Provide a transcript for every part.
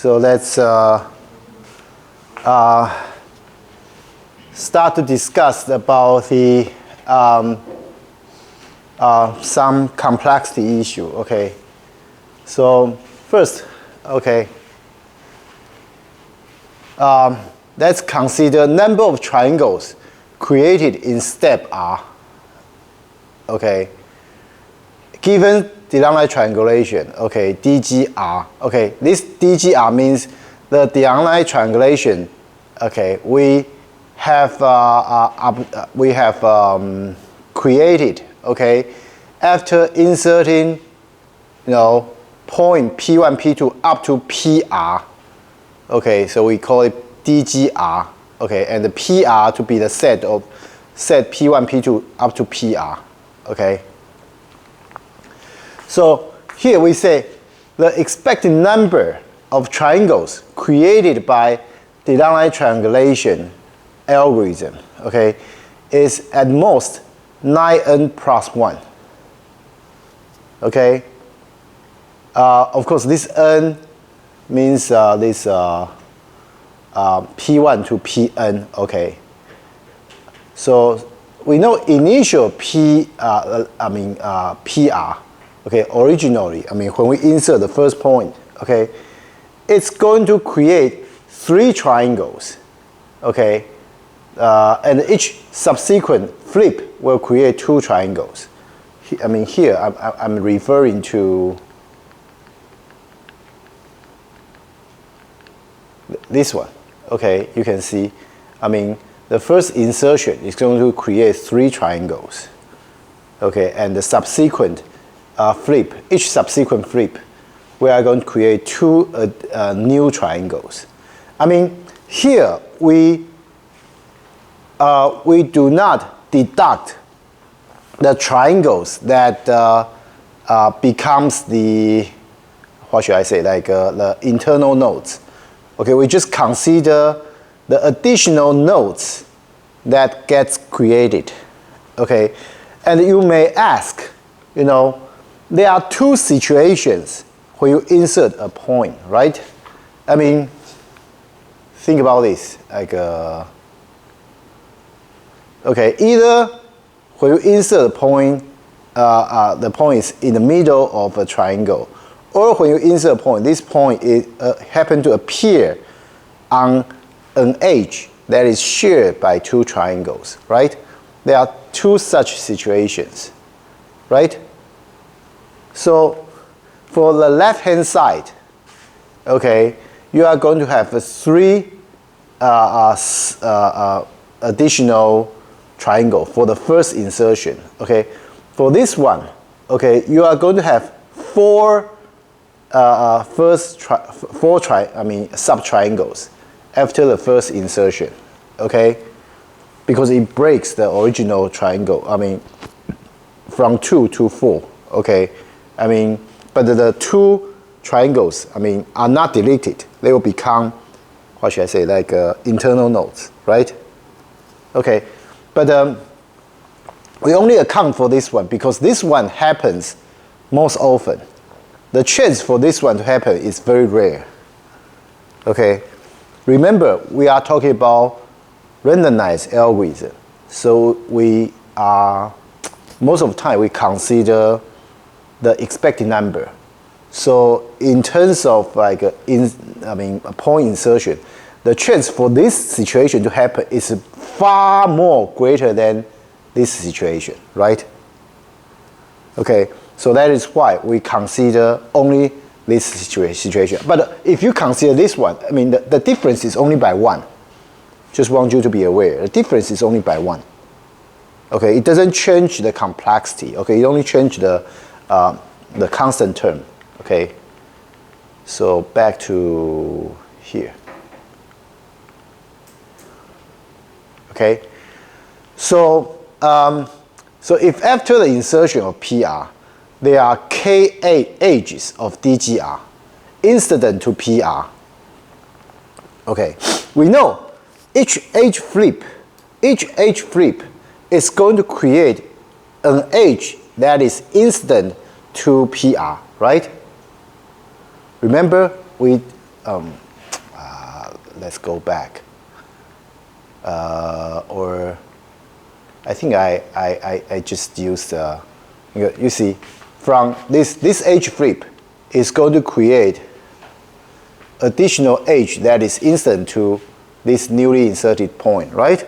So let's start to discuss about the some complexity issue. Okay. So first, okay, let's consider number of triangles created in step R. Okay. Given diagonal triangulation, okay, DGR, okay, this DGR means the diagonal triangulation, okay, we have created, okay, after inserting, point P1, P2 up to PR, okay, so we call it DGR, okay, and the PR to be the set P1, P2 up to PR, okay. So here we say the expected number of triangles created by diagonal triangulation algorithm, okay, is at most 9n plus 1. Okay. Of course, this n means this P1 to Pn. Okay. So we know initial PR. Okay, originally, when we insert the first point, okay, it's going to create 3 triangles, okay, and each subsequent flip will create 2 triangles. Here I'm referring to this one, okay, you can see, the first insertion is going to create 3 triangles, okay, and the subsequent flip, each subsequent flip, we are going to create 2 new triangles. Here we do not deduct the triangles that becomes the, what should I say, like the internal nodes. Okay, we just consider the additional nodes that gets created. Okay, and you may ask, there are 2 situations when you insert a point, right? Think about this, like, okay, either when you insert a point, the point is in the middle of a triangle, or when you insert a point, this point is happen to appear on an edge that is shared by 2 triangles, right? There are 2 such situations, right? So for the left hand side, okay, you are going to have 3 additional triangle for the first insertion. Okay, for this one, okay, you are going to have 4 sub triangles after the first insertion. Okay, because it breaks the original triangle. From 2 to 4. Okay. But the 2 triangles, are not deleted. They will become, what should I say, like internal nodes, right? Okay, but we only account for this one because this one happens most often. The chance for this one to happen is very rare. Okay, remember we are talking about randomized algorithm, so we are most of the time we consider the expected number. So in terms of like a point insertion, the chance for this situation to happen is far more greater than this situation, right? Okay, so that is why we consider only this situation. But if you consider this one, the difference is only by 1. Just want you to be aware, the difference is only by 1. Okay, it doesn't change the complexity. Okay, it only changes the constant term. Okay, so back to here. Okay, so if after the insertion of PR, there are K edges of DGR incident to PR. Okay, we know each edge flip is going to create an edge that is incident to PR, right? Remember, we let's go back. Or I think I just used, you see, from this edge flip is going to create additional edge that is incident to this newly inserted point, right?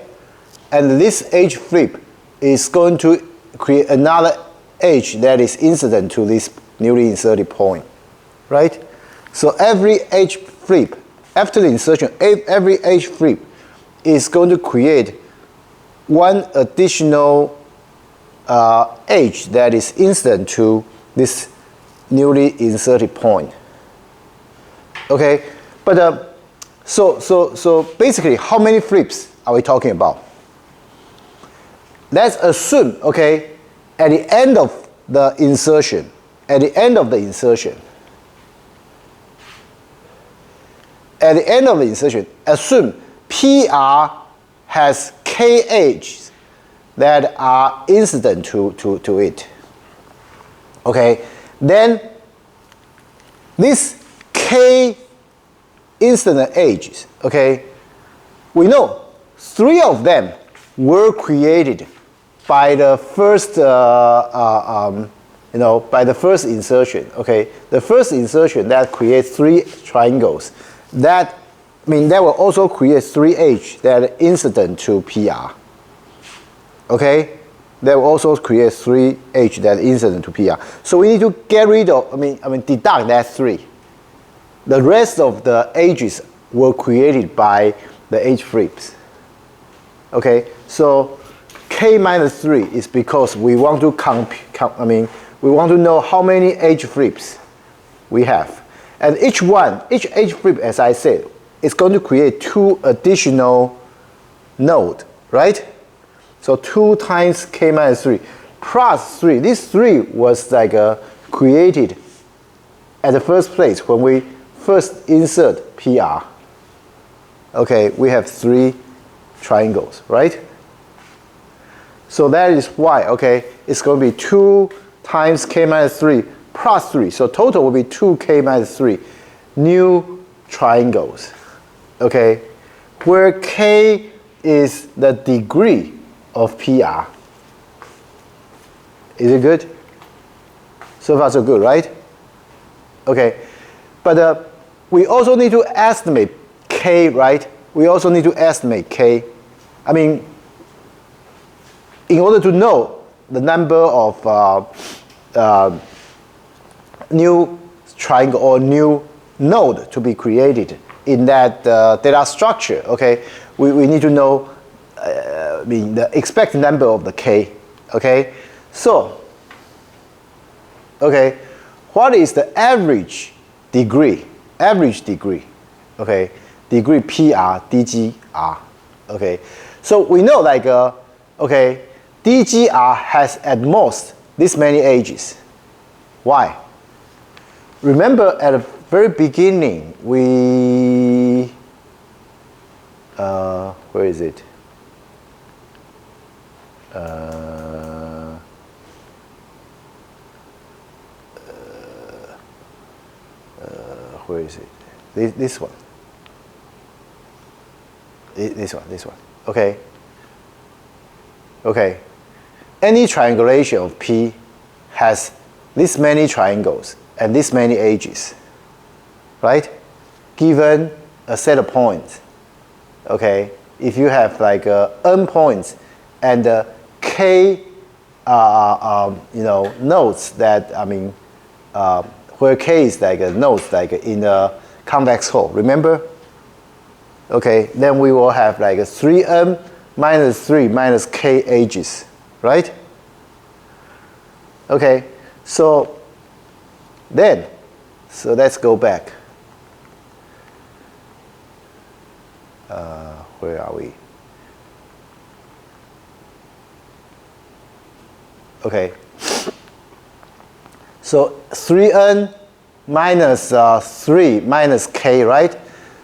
And this edge flip is going to create another edge that is incident to this newly inserted point, right? So every edge flip, after the insertion, every edge flip is going to create one additional edge that is incident to this newly inserted point. Okay, but so basically, how many flips are we talking about? Let's assume, okay, at the end of the insertion, assume PR has K edges that are incident to it. Okay, then this K incident edges, okay, we know 3 of them were created by the first, by the first insertion. Okay, the first insertion that creates 3 triangles. That will also create 3 edges that are incident to PR. Okay, that will also create 3 edges that are incident to PR. So we need to get rid of, deduct that 3. The rest of the edges were created by the edge flips. Okay, so K minus 3 is because we want to we want to know how many edge flips we have. And each edge flip, as I said, is going to create 2 additional nodes, right? So 2 times K minus 3 plus 3. This 3 was created at the first place when we first insert PR. Okay, we have 3 triangles, right? So that is why, okay, it's going to be 2 times K minus 3 plus 3. So total will be 2K minus 3 new triangles. Okay, where K is the degree of PR. Is it good? So far so good, right? Okay, but we also need to estimate K, right? We also need to estimate K. In order to know the number of new triangle or new node to be created in that data structure, okay, we need to know the expected number of the K, okay? So, okay, what is the average degree, okay, degree PR, DGR, okay? So we know okay, DGR has at most this many edges. Why? Remember at the very beginning, we, where is it? Where is it? This one. This one. Okay. Okay. Any triangulation of P has this many triangles and this many edges, right? Given a set of points. Okay. If you have n points and K, nodes that where K is nodes in a convex hull. Remember? Okay. Then we will have 3n minus 3 minus K edges, right? Okay. So let's go back. Where are we? Okay. So 3n minus 3 minus K, right?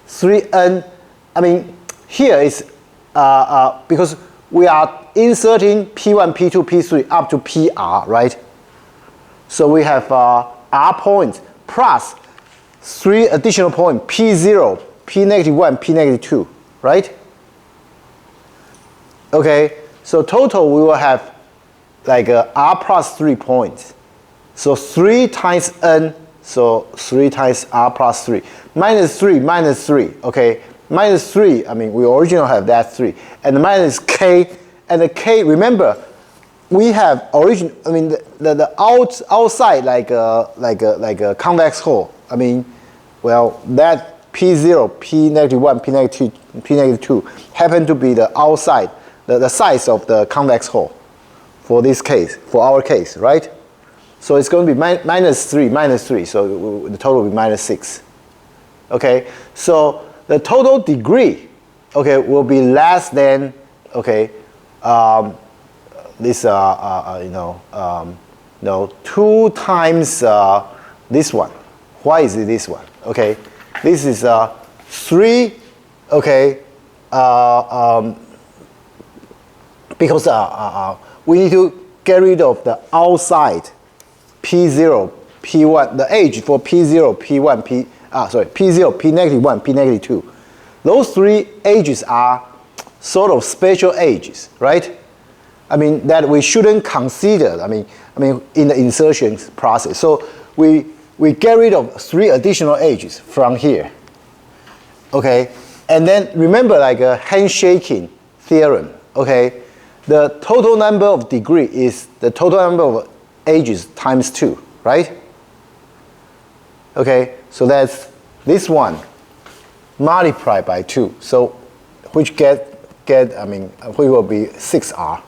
3n, here is, because we are inserting P1, P2, P3 up to PR, right? So we have R points plus 3 additional points, P0, P negative 1, P negative 2, right? Okay, so total we will have like R plus 3 points. So 3 times N, so 3 times R plus 3. Minus 3, minus 3, okay? Minus 3, I mean, we originally have that 3. And minus K, and the K, remember, we have the outside like a convex hole. I mean, well, that P0, P negative 1, P negative 2, P negative 2 happen to be the outside, the size of the convex hole for this case, for our case, right? So it's going to be minus 3, so the total will be minus 6. Okay, so the total degree, okay, will be less than, okay, this 2 times this one. Why is it this one? Okay, this is 3. Okay, because we need to get rid of the outside P0, P1, the edge for P0, P1, P0, P negative 1, P negative 2. Those 3 edges are sort of special edges, right? I mean, that we shouldn't consider, I mean, in the insertion process. So we get rid of 3 additional edges from here. Okay, and then remember like a handshaking theorem, okay? The total number of degree is the total number of edges times 2, right? Okay, so that's this one multiplied by 2. So which which will be 6R.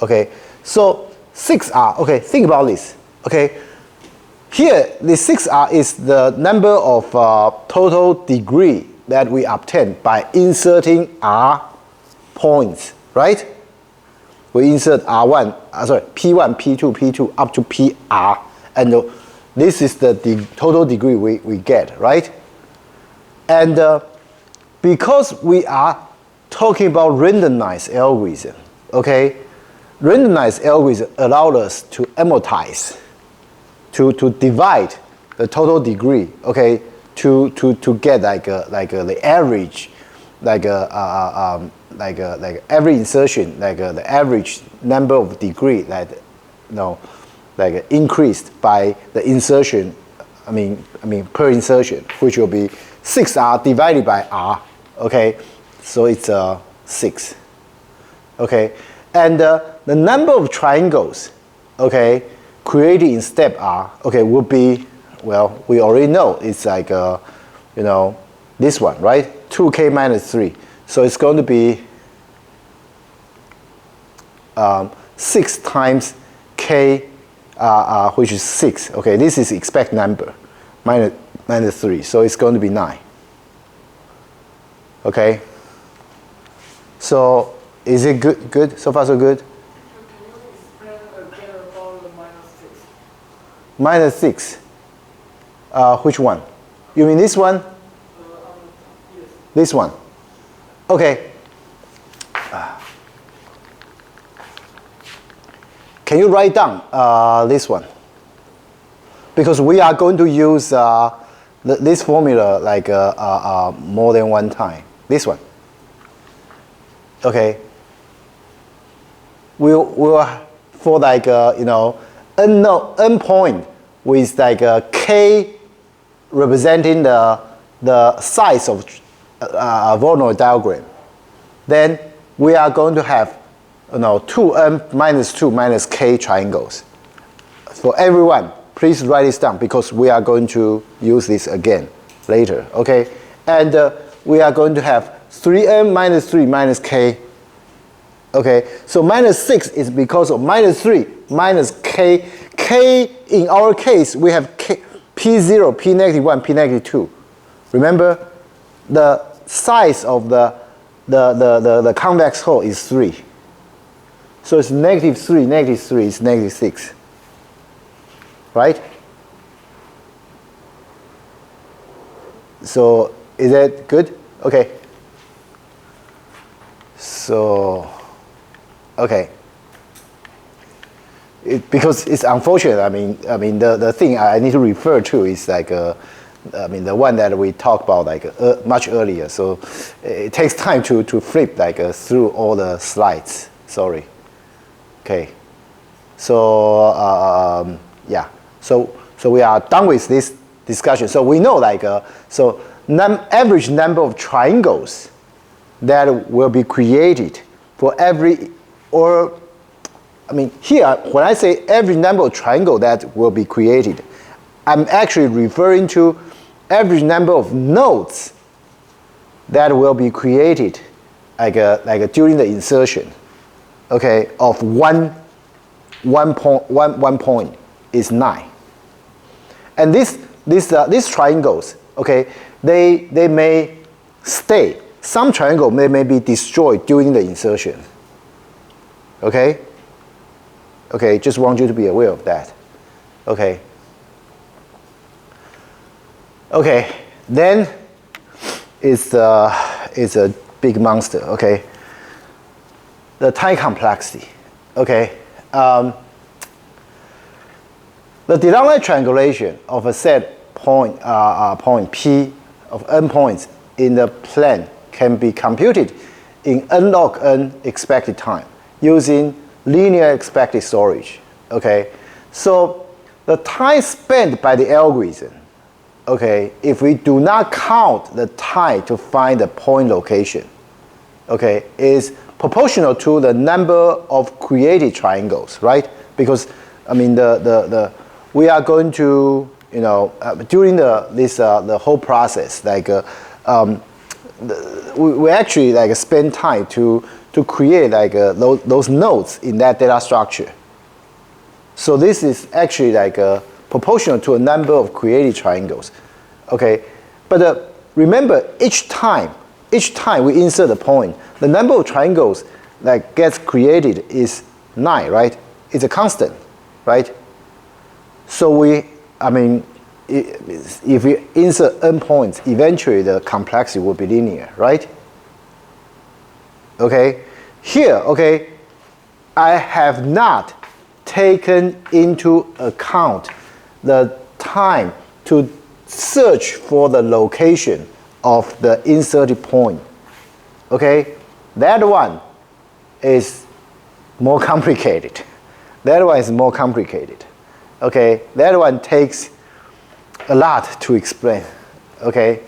Okay, so 6R, okay, think about this. Okay, here the 6R is the number of total degree that we obtain by inserting R points, right? We insert R1, P1, P2, P2 up to PR, and this is the total degree we get, right? And because we are talking about randomized algorithm, okay, randomized algorithm allowed us to amortize, to divide the total degree, okay, to get the average, every insertion, the average number of degree that increased by the insertion, per insertion, which will be 6R divided by R, okay, so it's 6, okay, and the number of triangles, okay, created in step R, okay, will be, well, we already know it's like this one, right? 2k minus 3, so it's going to be 6 times k, which is 6. Okay, this is expect number, minus 3, so it's going to be 9. Okay, so is it good? Good? So far so good? Can you explain again about the minus 6? Which one? You mean this one? Yes. This one? Okay. Can you write down this one? Because we are going to use this formula like more than one time. This one. Okay. We'll for like n point with like k representing the size of Voronoi diagram. Then we are going to have 2n minus 2 minus k triangles. For everyone, please write this down because we are going to use this again later, okay? And we are going to have 3n minus 3 minus k, okay? So minus 6 is because of minus 3 minus k. K, in our case, we have k, P0, P negative 1, P negative 2. Remember, the size of the convex hole is 3. So it's negative 3 is negative 6. Right? So is that good? Okay. So, okay. Because it's unfortunate. I mean, the thing I need to refer to is like I mean, the one that we talked about like much earlier. So it takes time to flip like through all the slides. Sorry. Okay. So yeah. So we are done with this discussion. So we know like average number of triangles that will be created for every, or I mean here when I say every number of triangle that will be created, I'm actually referring to average number of nodes that will be created like during the insertion, okay, of one point is 9. And these triangles, okay, they may stay. Some triangle may be destroyed during the insertion. Okay? Okay, just want you to be aware of that. Okay. Okay, then it's a big monster, okay? The time complexity, okay? The Denominator triangulation of a set point P of n points in the plane can be computed in n log n expected time using linear expected storage, okay? So the time spent by the algorithm, okay, if we do not count the time to find the point location, okay, is proportional to the number of created triangles, right? Because I mean we are going to, you know, during the whole process, like we actually like spend time to create like those nodes in that data structure. So this is actually like proportional to a number of created triangles, okay? But remember, each time we insert a point, the number of triangles that gets created is 9, right? It's a constant, right? So if we insert n points, eventually the complexity will be linear, right? Okay, here, okay, I have not taken into account the time to search for the location of the inserted point. Okay, that one is more complicated. That one is more complicated. Okay, that one takes a lot to explain. Okay,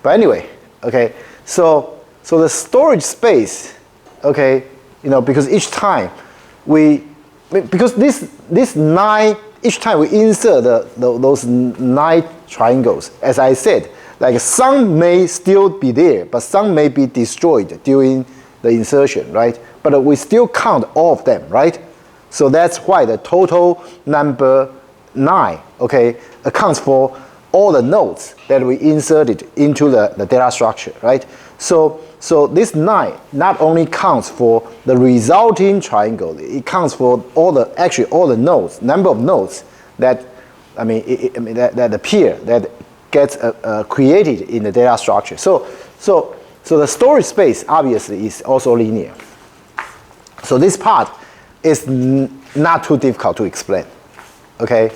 but anyway, okay, so the storage space, okay, you know, because each time because this 9, each time we insert those 9 triangles, as I said, like some may still be there, but some may be destroyed during the insertion, right? But we still count all of them, right? So that's why the total number 9, okay, accounts for all the nodes that we inserted into the data structure, right? So this 9 not only counts for the resulting triangle, it counts for all the nodes, number of nodes that that appear, that gets created in the data structure. So the storage space obviously is also linear. So this part is not too difficult to explain, okay?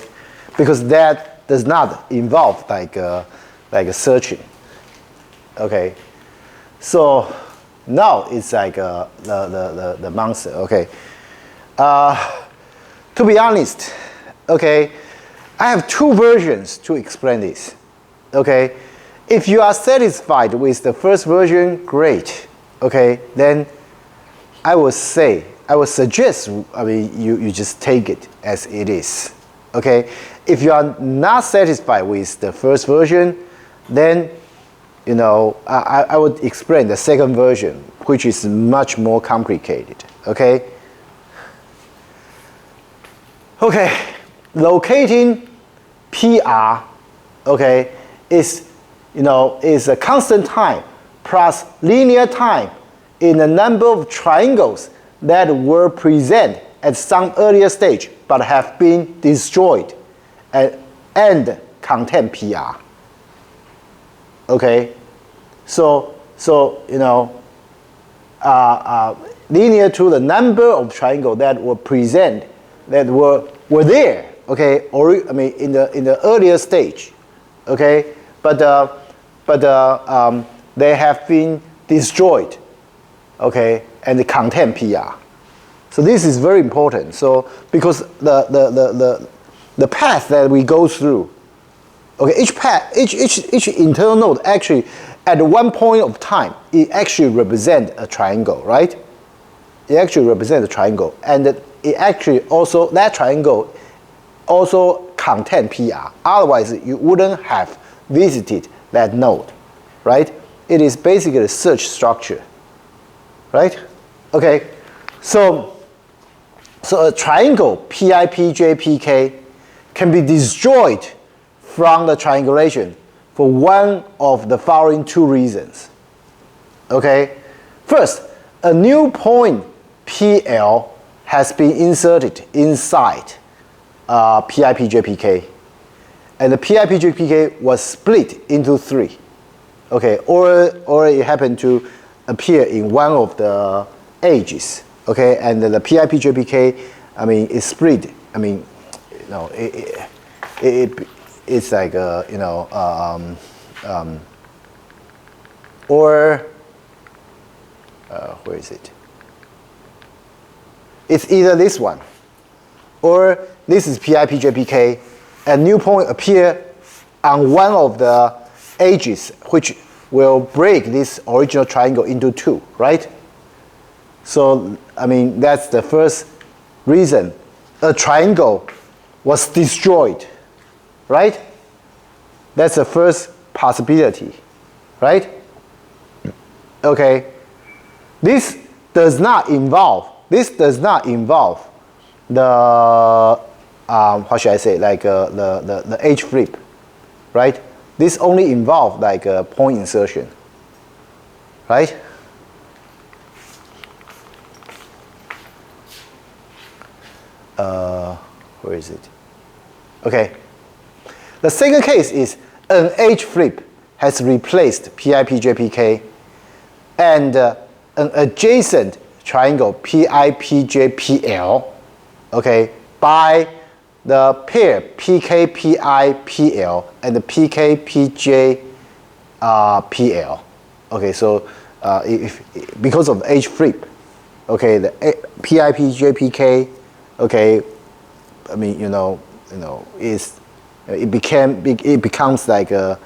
Because that does not involve like a searching, okay? So now it's like the monster, okay? To be honest, okay, I have 2 versions to explain this, okay? If you are satisfied with the first version, great, okay? Then I would suggest, you just take it as it is, okay? If you are not satisfied with the first version, then, you know, I would explain the second version, which is much more complicated, okay? Okay, locating PR, okay, is a constant time plus linear time in the number of triangles that were present at some earlier stage but have been destroyed and contain PR. Okay, so you know, linear to the number of triangles that were present, that were there, okay, or in the earlier stage, okay, they have been destroyed, okay, and they contain PR. So this is very important. So because the path that we go through, okay, each internal node actually at one point of time it actually represents a triangle, right? It actually represents a triangle, and it actually also that triangle also contain PR. Otherwise, you wouldn't have visited that node, right? It is basically a search structure, right? Okay, so a triangle PIPJPK can be destroyed from the triangulation for one of the following two reasons. Okay, first, a new point PL has been inserted inside PIPJPK, and the PIPJPK was split into three. Okay, or it happened to appear in one of the edges. Okay, and the PIPJPK, I mean, is split. I mean, you know, it's like you know, where is it? It's either this one, or this is PIPJPK. A new point appear on one of the edges, which will break this original triangle into two, right? So, I mean, that's the first reason a triangle was destroyed, right? That's the first possibility, right? Okay. This does not involve the how should I say, like the edge flip, right? This only involves like a point insertion, right? Where is it? Okay. The second case is an edge flip has replaced PIPJPK and an adjacent triangle PIPJPL, okay, by the pair PKPIPL and the PKPJPL. Okay, so because of edge flip, okay, the PIPJPK, okay, I mean, it becomes like a,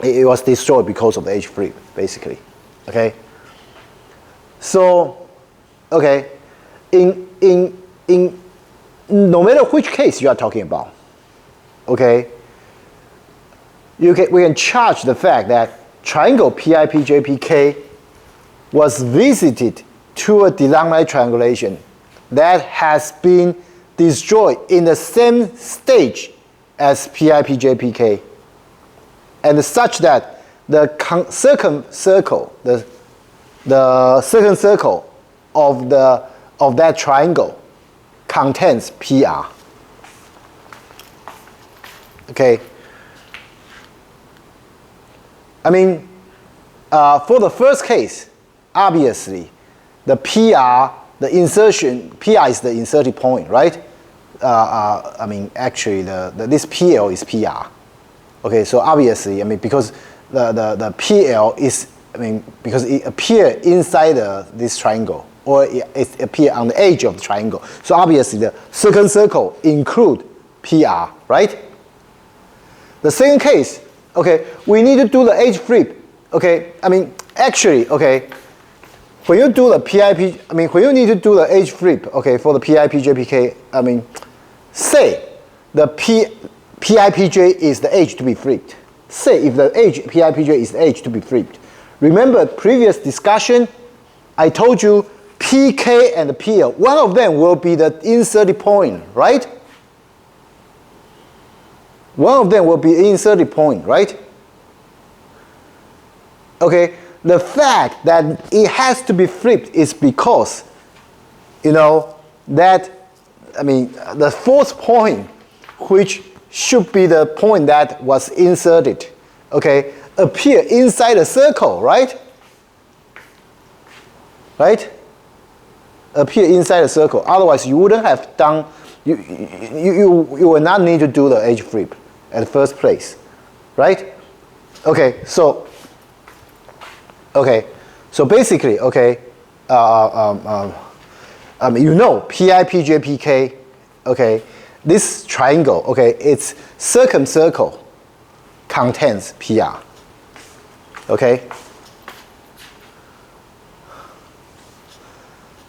it was destroyed because of the edge flip, basically. Okay. So, okay, in no matter which case you are talking about, okay, we can charge the fact that triangle PIPJPK was visited to a denominator triangulation that has been destroyed in the same stage as PIPJPK, and such that the second circle of that triangle contains PR. Okay. I mean, for the first case, obviously, the PR, the insertion, PR is the inserted point, right? I mean, actually, this PL is PR. Okay, so obviously, I mean, because the PL is, I mean, because it appears inside this triangle, or it appears on the edge of the triangle. So obviously, the second circle include PR, right? The second case, okay, we need to do the edge flip. Okay, I mean, actually, okay, when you do the when you need to do the edge flip, okay, for the PIPJPK, I mean, say the PIPJ is the edge to be flipped. Say if the edge PIPJ is the edge to be flipped. Remember previous discussion, I told you PK and PL, one of them will be the inserted point, right? One of them will be inserted point, right? Okay, the fact that it has to be flipped is because, that, I mean, the fourth point, which should be the point that was inserted, okay, appear inside a circle, right? Right? Appear inside a circle. Otherwise, you wouldn't have done. You will not need to do the edge flip at the first place. right? Okay, so basically, okay, you know pi, pj, pk, okay, this triangle, okay, its circumcircle contains pr, okay?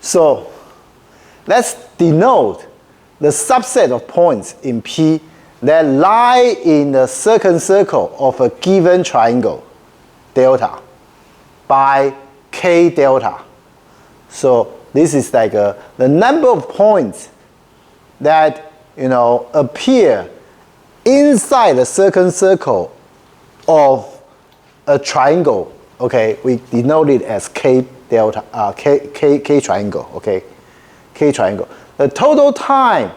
So let's denote the subset of points in P that lie in the circumcircle of a given triangle, delta, by k delta. So this is like the number of points that, you know, appear inside the circumcircle of a triangle. Okay, we denote it as k delta, k triangle. Okay, k triangle. The total time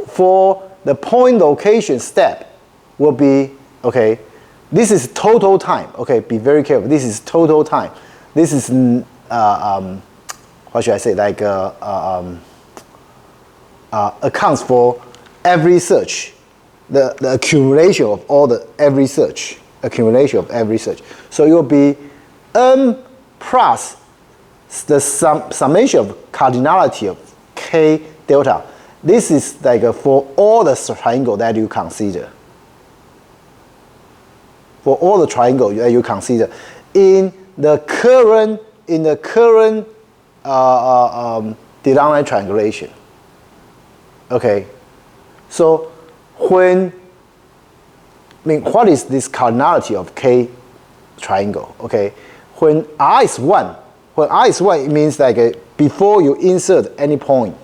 for the point location step will be, okay, this is total time. Okay, be very careful. This is total time. This is what should I say? Like accounts for every search, the accumulation of all the every search, accumulation of every search. So it will be n plus the summation of cardinality of k delta. This is like for all the triangle that you consider. For all the triangle that you consider in the current Denominator triangulation. Okay, so when what is this cardinality of k triangle? Okay, when r is 1, it means like before you insert any point.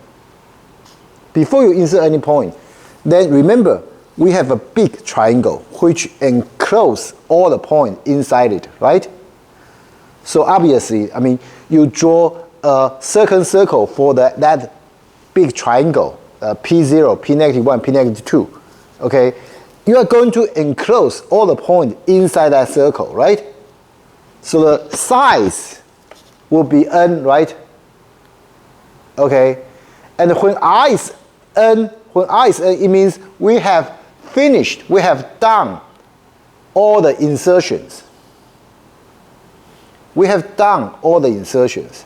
Before you insert any point, then remember we have a big triangle which encloses all the points inside it, right? So obviously, I mean, you draw a circumcircle for that big triangle, P0, P negative 1, P negative 2, okay? You are going to enclose all the points inside that circle, right? So the size will be n, right? Okay, and when r is n, it means we have finished, we have done all the insertions. We have done all the insertions.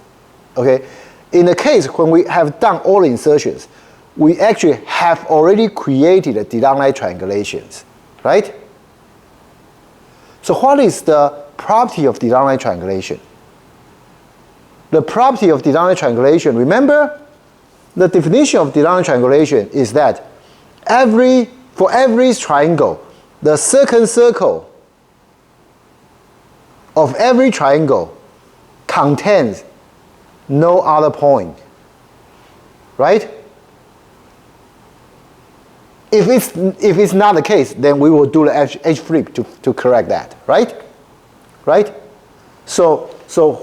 Okay, in the case when we have done all the insertions, we actually have already created the Denominator triangulations, right? So what is the property of Denominator triangulation? The property of Denominator triangulation, remember, the definition of Denominator triangulation is that for every triangle, the circumcircle of every triangle contains no other point, right? If it's not the case, then we will do the H flip to correct that, right? Right? So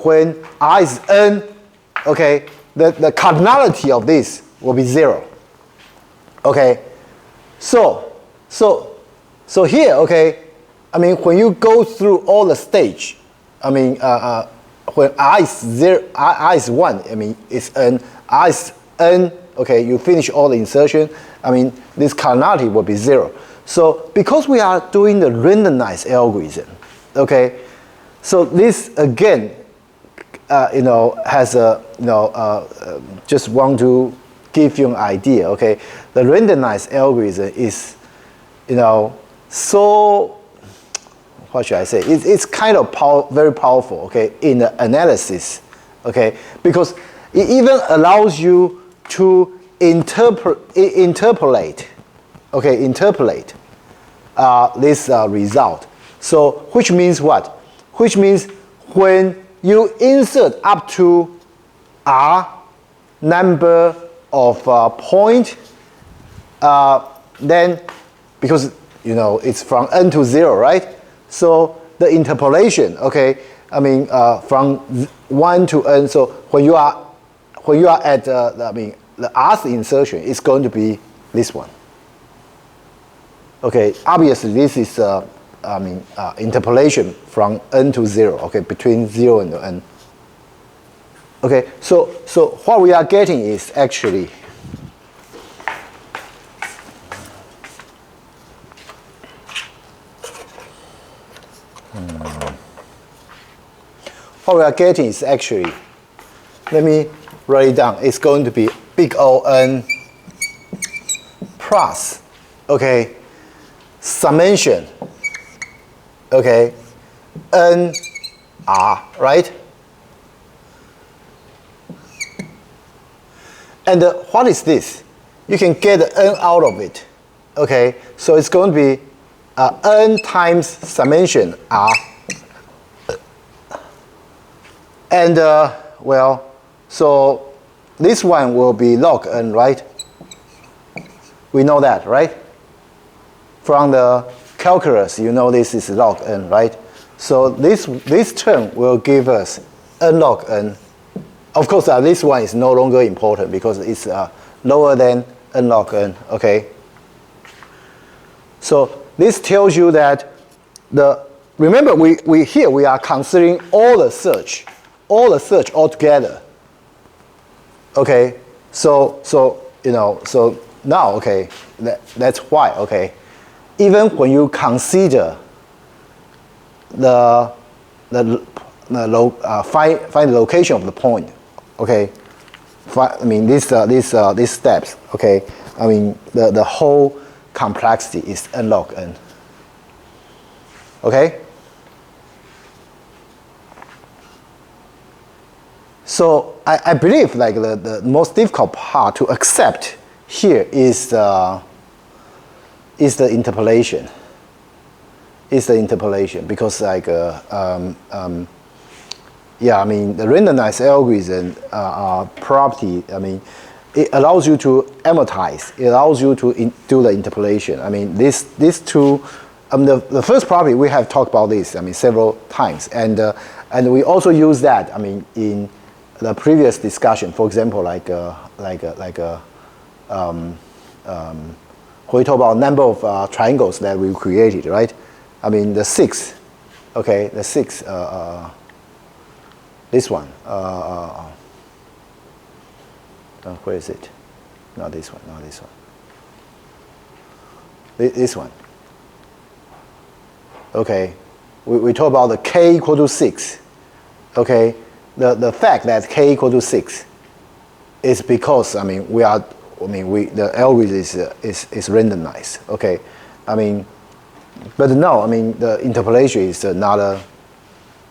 when r is n, okay, the cardinality of this will be 0. Okay, so here, okay, I mean when you go through all the stage, I mean when r is 0, r is 1, I mean it's n, r is n, okay, you finish all the insertion, I mean this cardinality will be 0. So because we are doing the randomized algorithm, okay, so this again, you know, has a, you know, just want to give you an idea, okay? The randomized algorithm is, you know, so, what should I say? It's kind of very powerful, okay, in the analysis, okay? Because it even allows you to interpolate this result. So, which means what? Which means when you insert up to r number of point, then because you know it's from n to 0, right? So the interpolation, okay, I mean from 1 to n. So when you are at the rth insertion, it's going to be this one. Okay, obviously this is interpolation from n to 0, okay, between 0 and n. Okay, so what we are getting is actually what we are getting is actually, let me write it down. It's going to be big O n plus, okay, summation, okay, n r, right? And what is this? You can get n out of it, okay? So it's going to be n times summation r. And, well, so this one will be log n, right? We know that, right? From the calculus, you know this is log n, right? So this term will give us n log n. Of course, this one is no longer important because it's lower than n log n, okay? So this tells you that remember we are considering all the search altogether. Okay, so now, okay, that's why, okay, even when you consider find the location of the point, okay, I mean these steps, okay, I mean the whole complexity is n log n. Okay. So I believe like the most difficult part to accept here is the interpolation. Is the interpolation because like yeah, I mean the randomized algorithm property. I mean it allows you to amortize. It allows you to do the interpolation. I mean these two. The first property we have talked about this. I mean several times, and we also use that. I mean in the previous discussion, for example, when we talk about number of triangles that we created, right? I mean the 6, okay, the 6. This one. Where is it? Not this one. Not this one. This one. Okay, we talk about the k equal to 6. Okay. The fact that k equal to 6 is because the algorithm is randomized. Okay, I mean, but no, I mean the interpolation is another,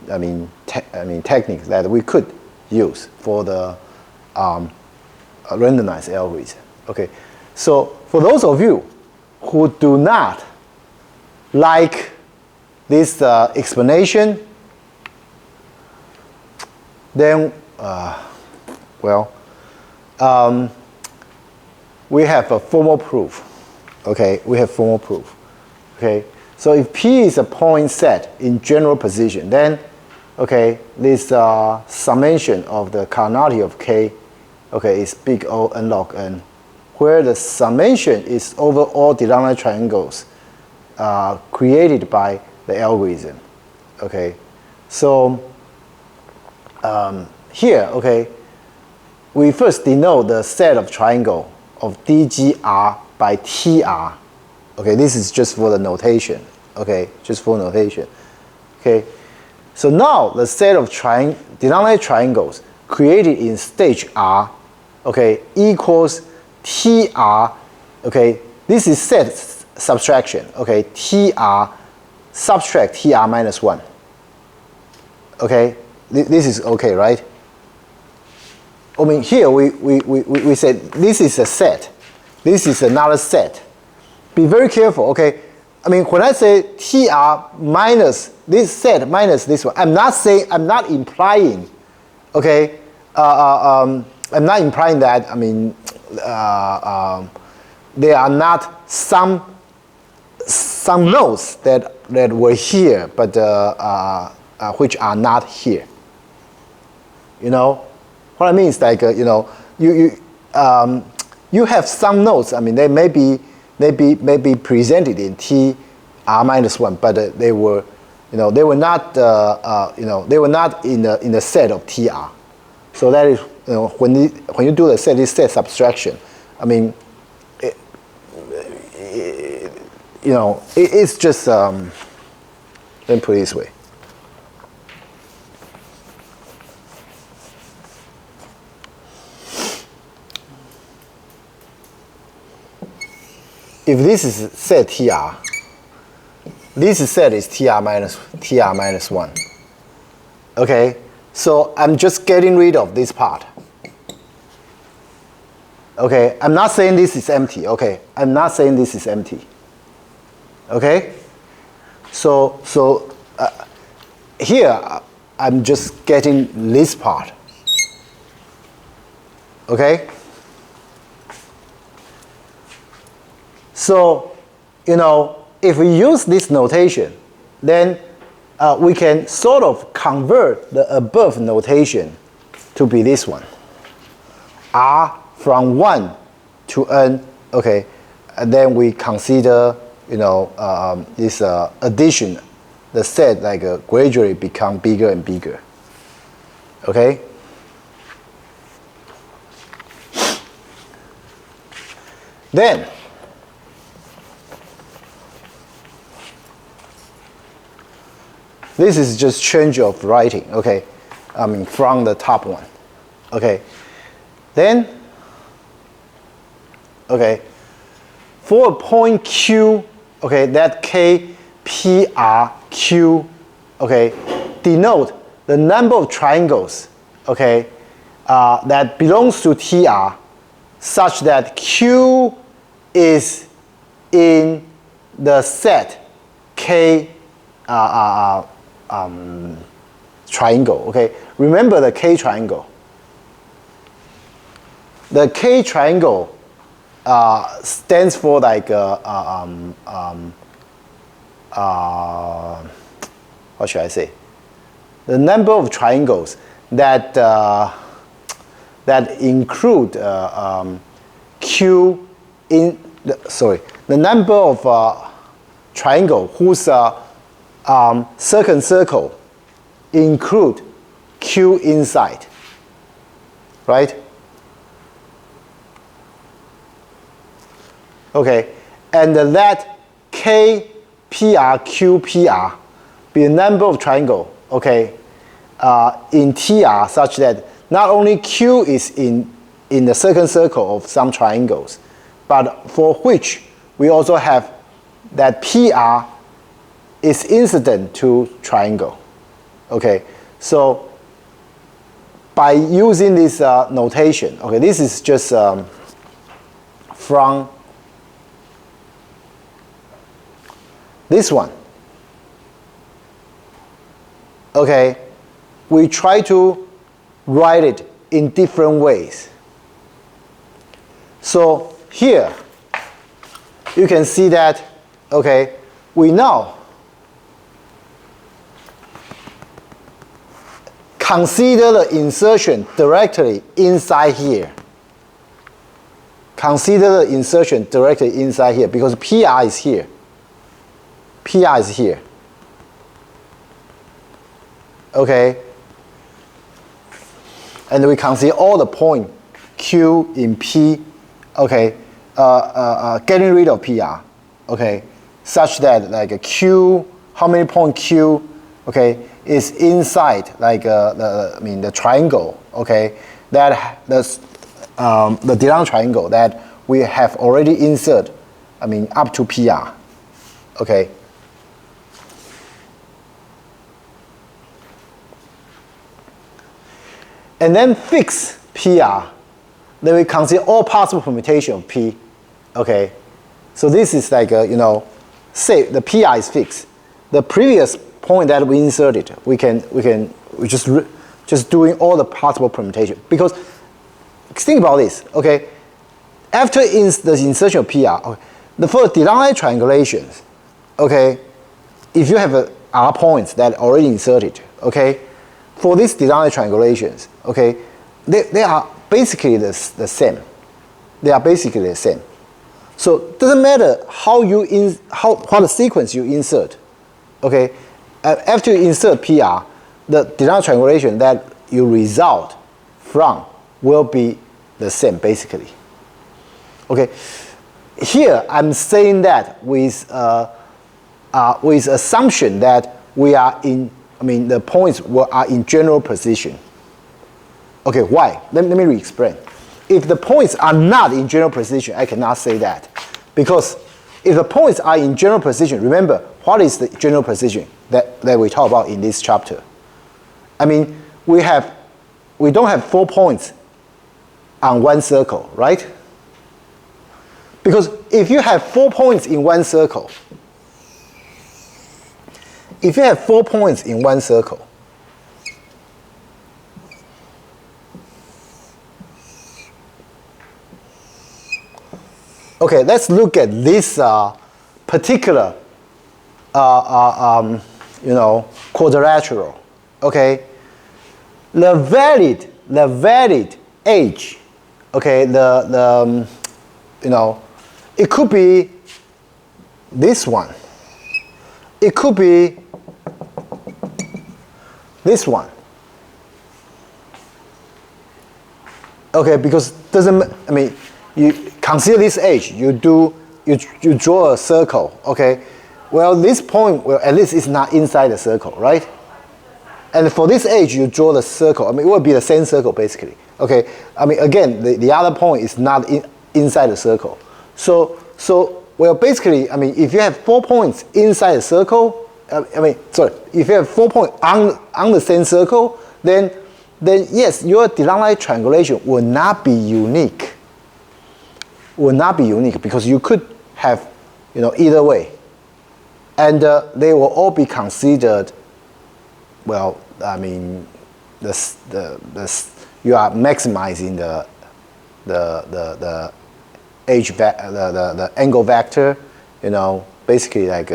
technique that we could use for the randomized algorithm. Okay, so for those of you who do not like this explanation, then, we have a formal proof. Okay, we have formal proof. Okay, so if P is a point set in general position, then, okay, this summation of the cardinality of K, okay, is big O n log n, where the summation is over all Denominator triangles created by the algorithm. Okay, so here, okay, we first denote the set of triangle of DGR by TR. Okay, this is just for the notation. Okay, just for notation. Okay, so now the set of Denominator triangles created in stage R, okay, equals TR. Okay, this is set subtraction. Okay, TR subtract TR minus 1. Okay. This is okay, right? I mean, here we said this is a set. This is another set. Be very careful, okay? I mean, when I say TR minus this set minus this one, I'm not implying, okay? I'm not implying that, I mean, there are not some nodes that were here, but which are not here. You know, what I mean is like you have some nodes. I mean, they may be presented in T R minus 1, but they were not they were not in the set of TR. So that is when you do the set subtraction, I mean, it's just let me put it this way. if this is set TR, this set is TR minus 1. Okay, so I'm just getting rid of this part. Okay, I'm not saying this is empty. Okay, I'm not saying this is empty. Okay, so here I'm just getting this part. Okay, so if we use this notation, then we can sort of convert the above notation to be this one. R from 1 to n, okay, and then we consider, this addition, the set gradually become bigger and bigger, okay? Then, this is just change of writing, okay? I mean, from the top one, okay? Then, okay, for a point Q, okay, that K, P, R, Q, okay, denote the number of triangles, okay, that belongs to TR such that Q is in the set K triangle, okay? Remember the K triangle. The K triangle stands for what should I say? The number of triangles that that include Q in the number of triangle whose second circle include Q inside, right? Okay, and let K, PR, Q, PR be a number of triangle, okay, in TR such that not only Q is in the second circle of some triangles, but for which we also have that PR is incident to triangle. Okay, so by using this notation, okay, this is just from this one. Okay, we try to write it in different ways. So here, you can see that, okay, we now consider the insertion directly inside here. Consider the insertion directly inside here because PR is here. PR is here. Okay? And we consider all the point Q in P, okay, getting rid of PR, okay, such that like a Q, how many point Q, okay, is inside the triangle, okay, that the Denominator triangle that we have already inserted, up to PR, okay. And then fix PR. Then we consider all possible permutation of P. Okay, so this is like say the PR is fixed. The previous point that we inserted, we just doing all the possible permutation because think about this. Okay, after the insertion of PR, okay, for the Denominator triangulations, okay, if you have R points that already inserted, okay. For these Denominator triangulations, okay, they are basically the same. They are basically the same. So it doesn't matter what the sequence you insert, okay. After you insert PR, the Denominator triangulation that you result from will be the same basically. Okay. Here I'm saying that with assumption that we are in. The points are in general position. Okay, why? Let me re-explain. If the points are not in general position, I cannot say that. Because If the points are in general position, remember, what is the general position that we talk about in this chapter? I mean, we don't have 4 points on one circle, right? Because if you have 4 points in one circle, okay, let's look at this particular, quadrilateral. Okay, the valid edge. Okay, it could be this one. It could be this one. Okay, because you consider this edge. You draw a circle. Okay, well, this point, well, at least it's not inside the circle, right? And for this edge, you draw the circle. It will be the same circle basically. Okay, again, the other point is not inside the circle. So well, basically, if you have 4 points inside the circle, if you have 4 points on the same circle, then yes, your Denominator triangulation will not be unique. Will not be unique because you could have, either way, and they will all be considered. Well, you are maximizing the the angle vector, basically like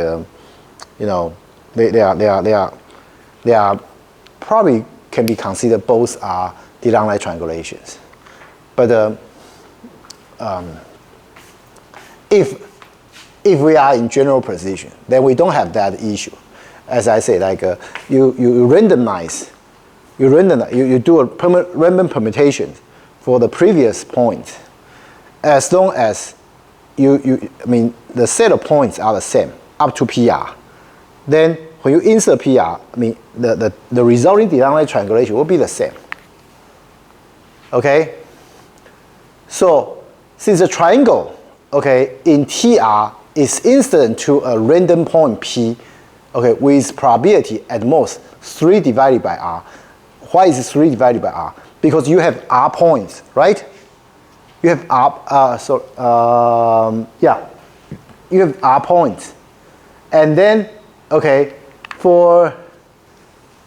they are probably can be considered both are Denominator triangulations, but if we are in general position, then we don't have that issue. As I say, like you randomize, you do a random permutation for the previous point, as long as the set of points are the same up to PR. Then when you insert PR, the resulting Denominator triangulation will be the same. Okay. So since the triangle, okay, in TR is incident to a random point P, okay, with probability at most 3 divided by R. Why is it 3 divided by R? Because you have R points, right? You have you have R points, and then okay, for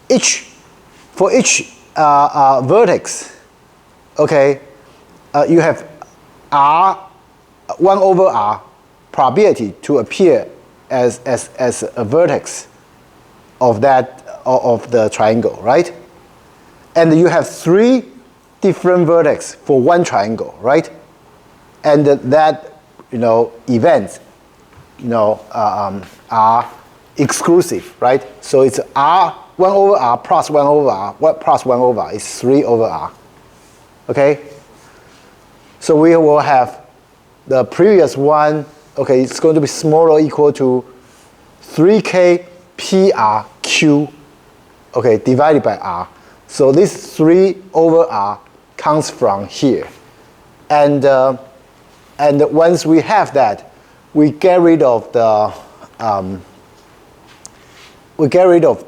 each vertex, okay, you have R 1 over R probability to appear as a vertex of the triangle, right? And you have 3 different vertex for one triangle, right? And that events are exclusive, right? So it's R 1 over R plus 1 over R. What plus 1 over R is 3 over R. Okay. So we will have the previous one. Okay, it's going to be smaller or equal to 3K PRQ, okay, divided by R. So this 3 over R comes from here. And once we have that, we get rid of the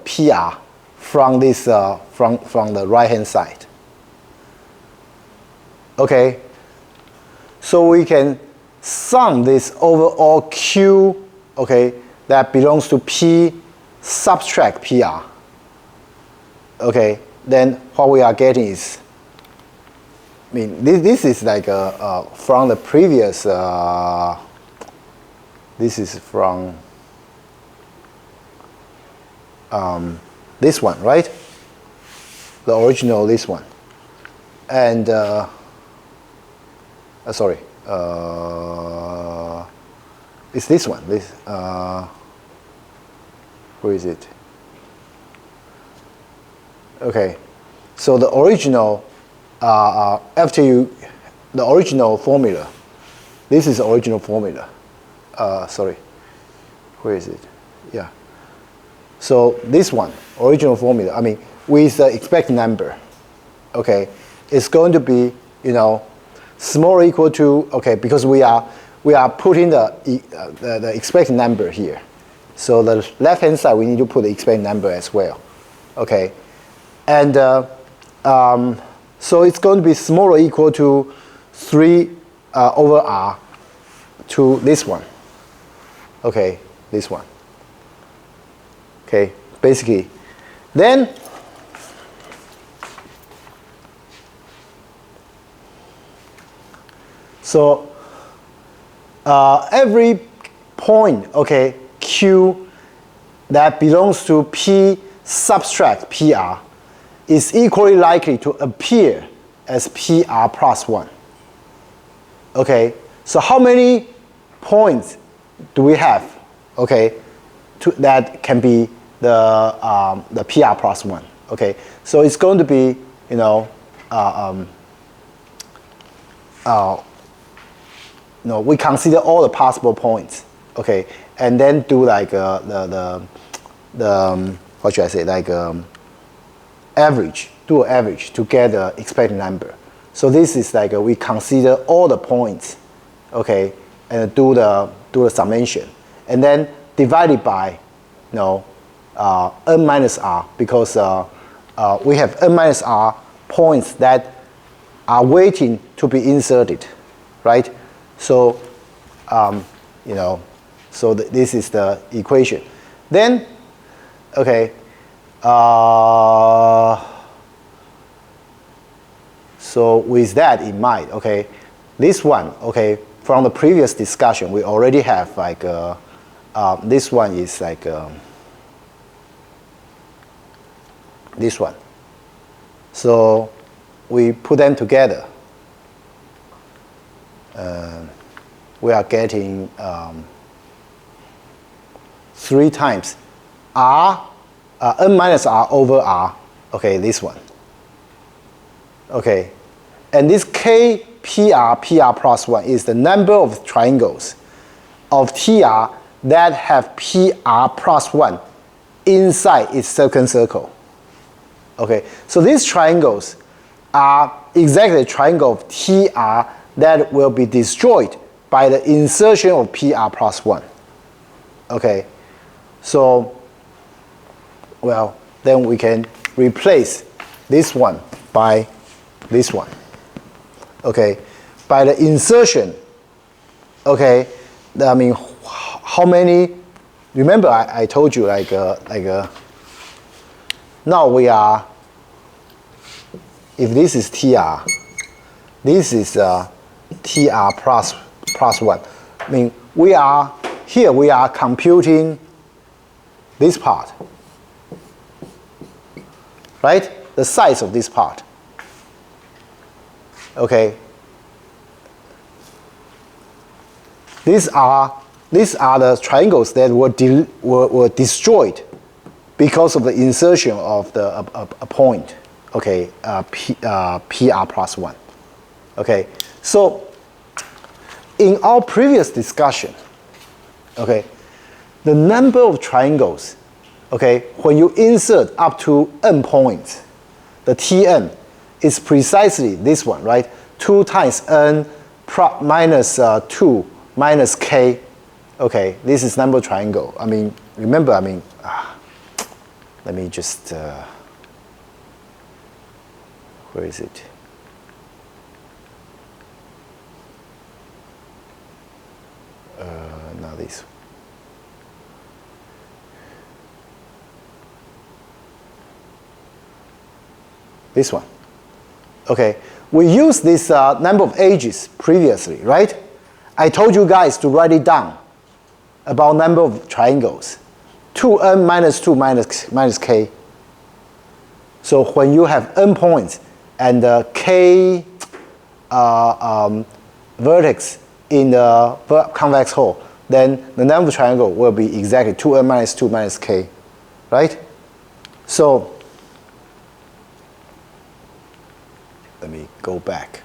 PR from this from the right hand side. Okay. So we can sum this over all Q, okay, that belongs to P subtract PR. Okay, then what we are getting is, this is like from the previous, this is from this one, right? The original, this one. And sorry, it's this one. This where is it? Okay, so the original the original formula. This is the original formula. Sorry, where is it? Yeah. So this one, original formula. With the expected number. Okay, it's going to be small or equal to, okay, because we are we are putting the expected number here. So the left-hand side, we need to put the expected number as well. Okay, and so it's going to be smaller or equal to 3 over r to this one. Okay, this one. Okay, basically. Then, so every point, okay, Q that belongs to P subtract PR is equally likely to appear as PR plus 1. Okay, so how many points do we have, okay, that can be the PR plus 1? Okay, so it's going to be, you know, we consider all the possible points, okay, and then do like the what should I say, like average, do an average to get the expected number. So this is like we consider all the points, okay, and do the summation, and then divide it by, you know, n minus r, because we have n minus r points that are waiting to be inserted, right? So, you know, so this is the equation. Then, okay, so with that in mind, okay, this one, okay, from the previous discussion, we already have like, this one is like, this one. So we put them together. We are getting 3 times r, n minus r over r, okay, this one. Okay, and this k PR plus 1 is the number of triangles of TR that have PR plus 1 inside its second circle. Okay, so these triangles are exactly the triangle of TR that will be destroyed by the insertion of PR plus 1. Okay, so, well, then we can replace this one by this one. Okay, by the insertion, okay, I mean, how many, remember I told you like, now we are, if this is TR, this is TR plus 1. I mean, we are computing this part, right? The size of this part. Okay. These are the triangles that were destroyed because of the insertion of a point. Okay, PR plus 1. Okay, so in our previous discussion, okay, the number of triangles, okay, when you insert up to n points, the Tn is precisely this one, right? 2 times n minus 2 minus k. Okay, this is number triangle. I mean, remember, I mean, let me just, where is it? Now this. This one. Okay, we used this number of edges previously, right? I told you guys to write it down about number of triangles. 2n minus 2 minus k. So when you have n points and k vertex in the convex hull, then the number of triangle will be exactly 2n minus 2 minus k, right? So let me go back.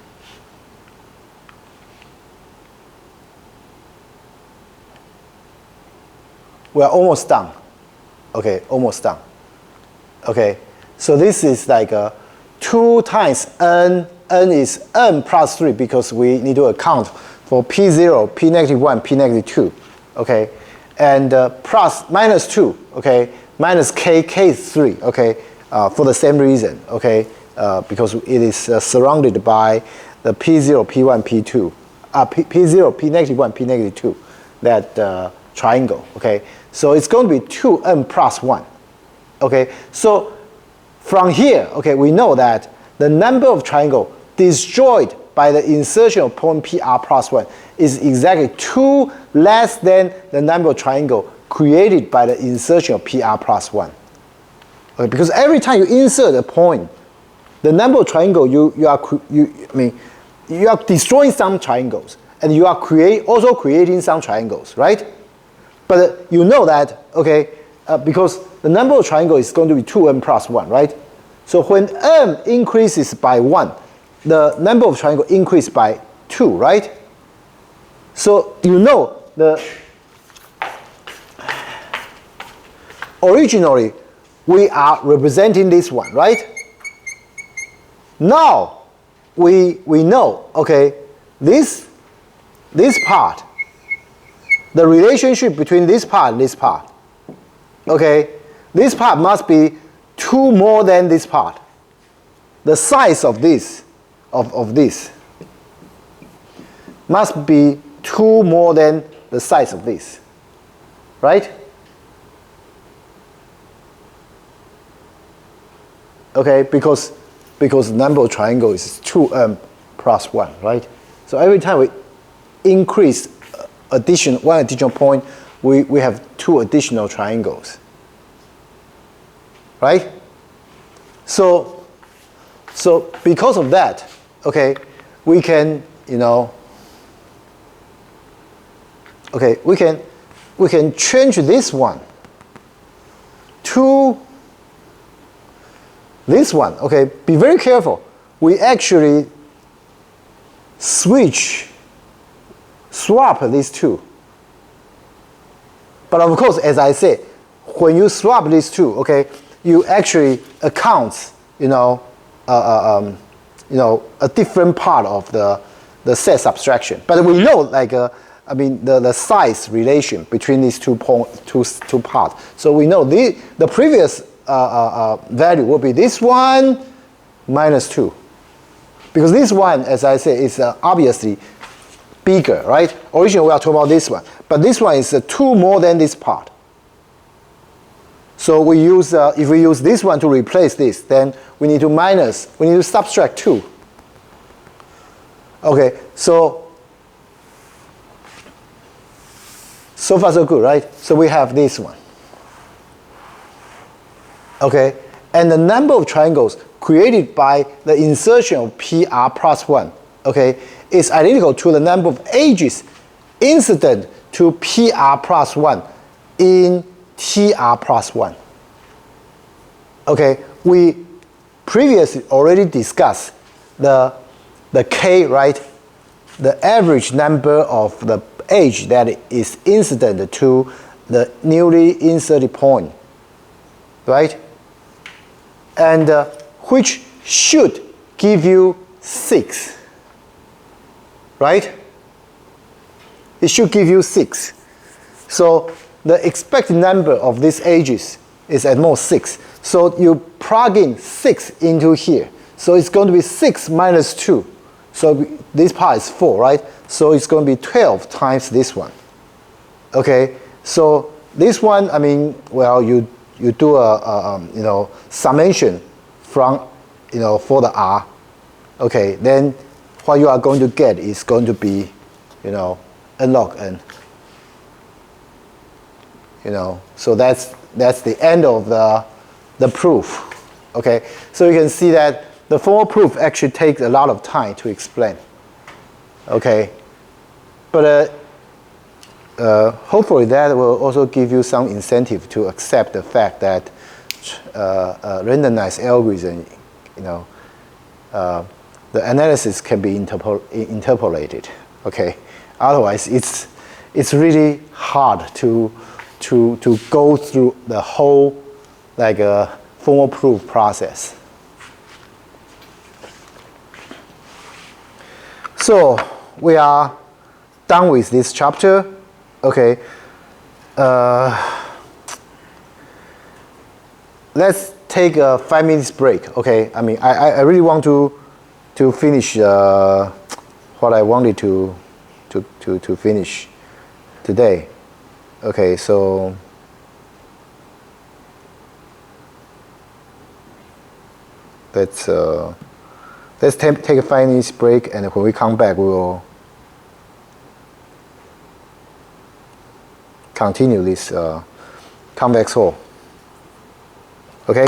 We're almost done. Okay, almost done. Okay, so this is like 2 times n. N is n plus 3 because we need to account for P0, P negative 1, P negative 2, okay? And plus minus 2, okay? Minus K, K is 3, okay? For the same reason, okay? Because it is surrounded by the P0, P1, P2, P0, P negative 1, P negative 2, that triangle, okay? So it's going to be 2n plus 1, okay? So from here, okay, we know that the number of triangle destroyed by the insertion of point PR plus 1 is exactly 2 less than the number of triangle created by the insertion of PR plus 1. Okay, because every time you insert a point, the number of triangle you are destroying some triangles, and you are also creating some triangles, right? But you know that, okay, because the number of triangles is going to be 2n plus 1, right? So when n increases by 1, the number of triangles increase by 2, right? So you know the originally we are representing this one, right? Now we know, okay, this part, the relationship between this part and this part, okay, this part must be 2 more than this part. The size of this, of this, must be 2 more than the size of this, right? Okay, because the number of triangles is 2n plus 1, right? So every time we increase one additional point, we have 2 additional triangles, right? So because of that, okay, we can, okay, we can change this one to this one, okay? Be very careful. We actually swap these two. But of course, as I said, when you swap these two, okay, you actually account, a different part of the set subtraction. But we know, like, the size relation between these two parts. So we know the previous value will be this one minus 2. Because this one, as I say, is obviously bigger, right? Originally we are talking about this one. But this one is 2 more than this part. So we use, if we use this one to replace this, then we need to subtract 2. Okay, so far so good, right? So we have this one. Okay, and the number of triangles created by the insertion of PR plus 1, okay, is identical to the number of edges incident to PR plus 1 in TR plus 1. Okay, we previously already discussed the K, right? The average number of the edge that is incident to the newly inserted point, right? And which should give you 6, right? It should give you 6. So the expected number of these edges is at most 6. So you plug in 6 into here. So it's going to be 6 minus 2. So this part is 4, right? So it's going to be 12 times this one. Okay, so this one, well, you do a summation from, for the R. Okay, then what you are going to get is going to be, n log n. So that's the end of the proof. Okay, so you can see that the formal proof actually takes a lot of time to explain. Okay, but hopefully that will also give you some incentive to accept the fact that randomized algorithm, the analysis can be interpolated. Okay, otherwise it's really hard to go through the whole formal proof process. So we are done with this chapter. Okay. Let's take a 5 minutes break. Okay. I mean, I really want to finish what I wanted to finish today. Okay. So let's take a 5 minutes break, and when we come back, we will continue this convex hull. Okay?